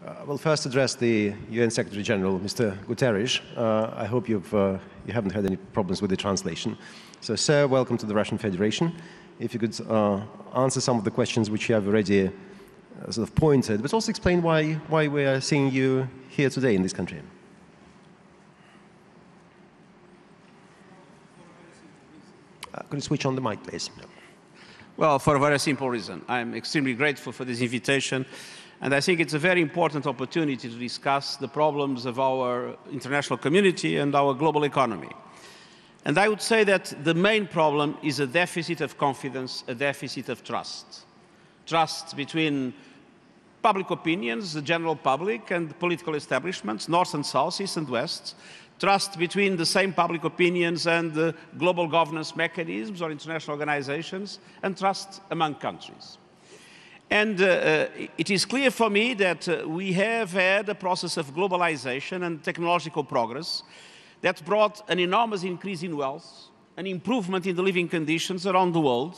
Well, first address the UN Secretary General, Mr. Guterres. I hope you haven't had any problems with the translation. So, sir, welcome to the Russian Federation. If you could answer some of the questions which you have already sort of pointed, but also explain why we are seeing you here today in this country. Could you switch on the mic, please? No. Well, for a very simple reason. I'm extremely grateful for this invitation, and I think it's a very important opportunity to discuss the problems of our international community and our global economy. And I would say that the main problem is a deficit of confidence, a deficit of trust. Trust between public opinions, the general public, and political establishments, north and south, east and west. Trust between the same public opinions and the global governance mechanisms or international organizations, and trust among countries. And it is clear for me that we have had a process of globalization and technological progress that brought an enormous increase in wealth, an improvement in the living conditions around the world,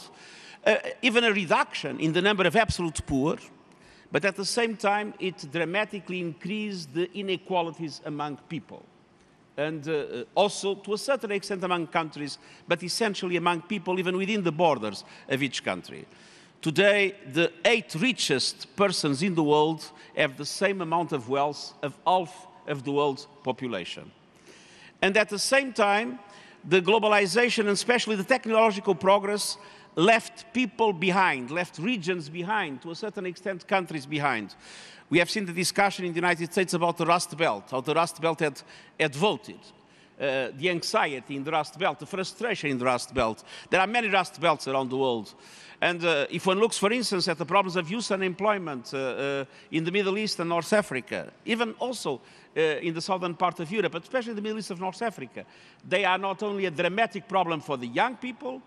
even a reduction in the number of absolute poor, but at the same time it dramatically increased the inequalities among people. And also, to a certain extent, among countries, but essentially among people, even within the borders of each country. Today, the 8 richest persons in the world have the same amount of wealth of half of the world's population. And at the same time, the globalization, and especially the technological progress, left people behind, left regions behind, to a certain extent, countries behind. We have seen the discussion in the United States about the Rust Belt, how the Rust Belt had voted, the anxiety in the Rust Belt, the frustration in the Rust Belt. There are many Rust Belts around the world. And if one looks, for instance, at the problems of youth unemployment in the Middle East and North Africa, even also in the southern part of Europe, but especially in the Middle East and North Africa, they are not only a dramatic problem for the young people,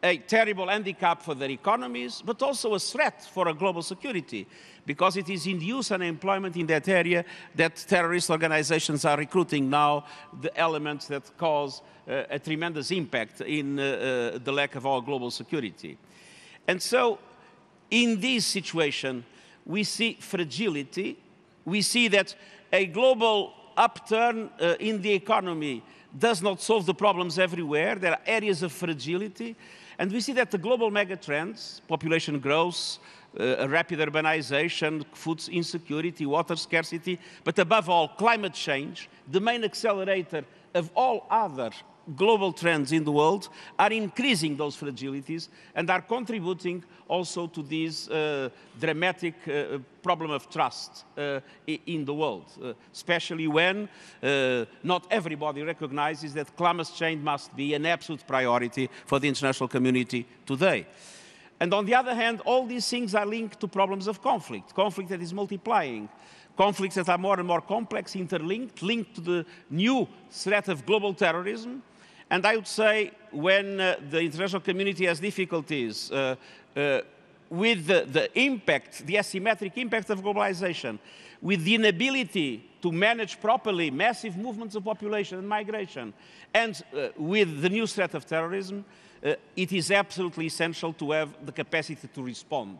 a terrible handicap for their economies, but also a threat for a global security, because it is in youth unemployment in that area that terrorist organizations are recruiting now the elements that cause a tremendous impact in the lack of our global security. And so, in this situation, we see fragility. We see that a global upturn in the economy does not solve the problems everywhere. There are areas of fragility. And we see that the global megatrends, population growth, rapid urbanization, food insecurity, water scarcity, but above all, climate change, the main accelerator of all other global trends in the world, are increasing those fragilities and are contributing also to this dramatic problem of trust in the world, especially when not everybody recognizes that climate change must be an absolute priority for the international community today. And on the other hand, all these things are linked to problems of conflict, conflict that is multiplying, conflicts that are more and more complex, interlinked, linked to the new threat of global terrorism. And I would say when the international community has difficulties with the impact, the asymmetric impact of globalization, with the inability to manage properly massive movements of population and migration, and with the new threat of terrorism, it is absolutely essential to have the capacity to respond.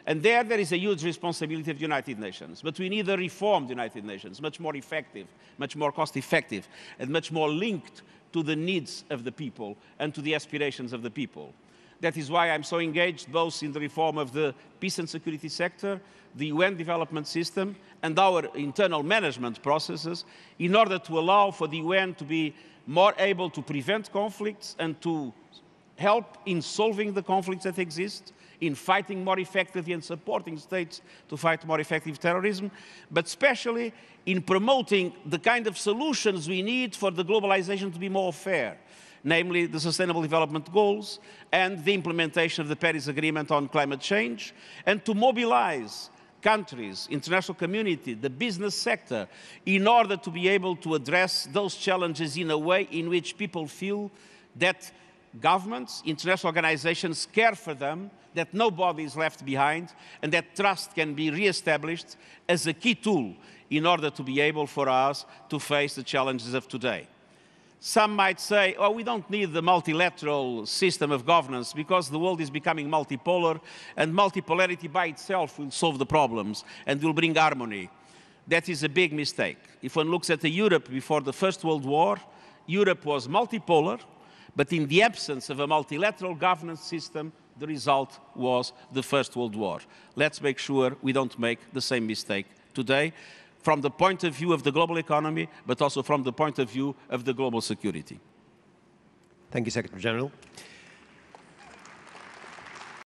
And there is a huge responsibility of the United Nations. But we need a reformed United Nations, much more effective, much more cost-effective, and much more linked to the needs of the people and to the aspirations of the people. That is why I'm so engaged both in the reform of the peace and security sector, the UN development system, and our internal management processes, in order to allow for the UN to be more able to prevent conflicts and to help in solving the conflicts that exist, in fighting more effectively and supporting states to fight more effective terrorism, but especially in promoting the kind of solutions we need for the globalization to be more fair, namely the Sustainable Development Goals and the implementation of the Paris Agreement on climate change, and to mobilize countries, international community, the business sector, in order to be able to address those challenges in a way in which people feel that governments, international organizations care for them, that nobody is left behind, and that trust can be re-established as a key tool in order to be able for us to face the challenges of today. Some might say, oh, we don't need the multilateral system of governance because the world is becoming multipolar, and multipolarity by itself will solve the problems and will bring harmony. That is a big mistake. If one looks at the Europe before the First World War, Europe was multipolar, but in the absence of a multilateral governance system, the result was the First World War. Let's make sure we don't make the same mistake today, from the point of view of the global economy, but also from the point of view of the global security. Thank you, Secretary General.